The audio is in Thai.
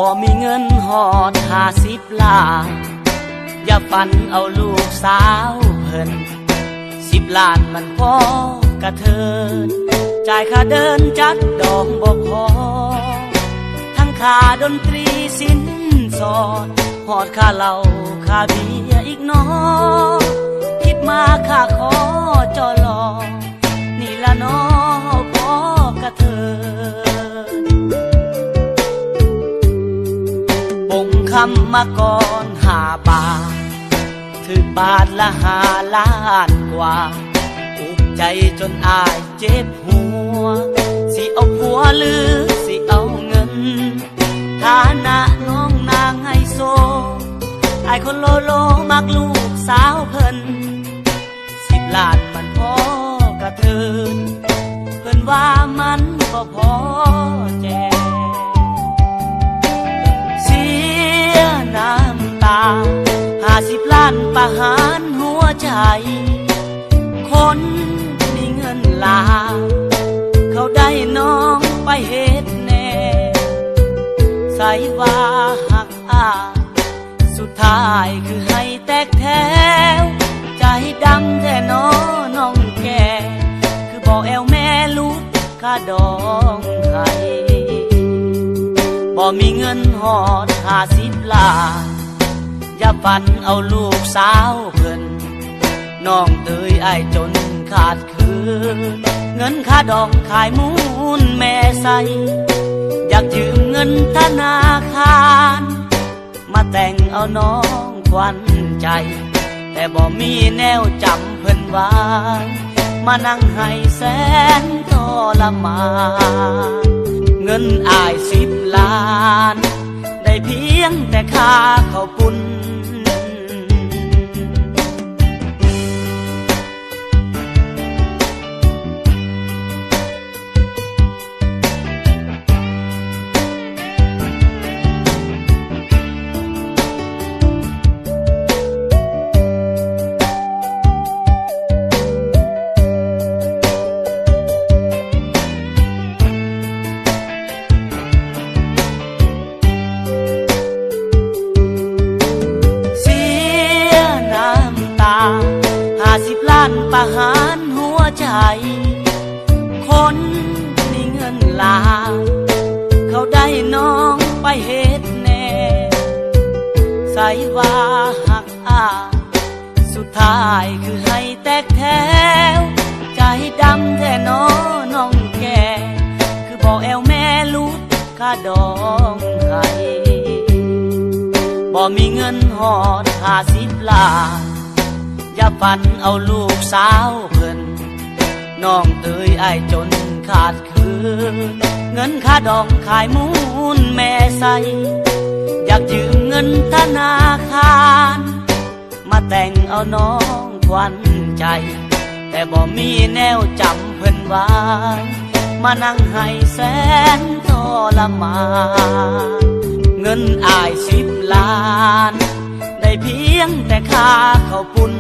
บ่มีเงินหอด50 ล้านอย่าฝันเอาลูกสาวเพิ่น10 ล้านมันพอกระเทินจ่ายค่าเดินจัดดอกบ่พอทั้งค่าดนตรีสินสอดหอดค่าเหล้าค่าเบียร์อีกน้อคิดมาค่าขอจอรอนี่ละน้อพอกระเทินบ่งคำมาก่อน5 บาทถึงบาทละ5 ล้านกว่าอุกใจจนอายเจ็บหัวสิเอาผัวหรือสิเอาเงินฐานะน้องนางไฮโซอายคนโลโลมักลูกสาวเพิ่น10 ล้านมันพอกระเทินเพิ่นว่ามันก็พอแจเสียน้ำตา50 ล้านประหารหัวใจคนมีเงินหลายเขาได้น้องไปเฮ็ดแน่ใส่ว่าหักอ้ายสุดท้ายคือให้แตกแถวใจดำแท้น้องแก่คือบอกแอวแม่ลูกค่าดองให้บ่มีเงินหอด50 ล้านอย่าฝันเอาลูกสาวเพิ่นน้องเตยอ้ายจนขาดคืนเงินค่าดองขายมูลแม่ใสอยากยืมเงินธนาคารมาแต่งเอาน้องควันใจแต่บ่มีแนวจำเพิ่นไว้มานั่งให้แสนทรมานเงินอ้าย10 ล้านได้เพียงแต่ค่าข้าวปุ้น50 ล้านประหารหัวใจคนมีเงินหลายเขาได้น้องไปเฮ็ดแน่ใส่ว่าหักอ้ายสุดท้ายคือให้แตกแถวใจดำแท้น้องแก่คือบอกแอวแม่ลูกค่าดองให้บ่มีเงินหอด50 ล้านอย่าฝันเอาลูกสาวเพิ่นน้องเตยอ้ายจนขาดคืนเงินค่าดองขายมูลแม่ใสอยากยืมเงินธนาคารมาแต่งเอาน้องควันใจแต่บ่มีแนวจำเพิ่นไว้มานั่งให้แสนทรมานเงินอ้าย10 ล้านได้เพียงแต่ค่าข้าวปุ้น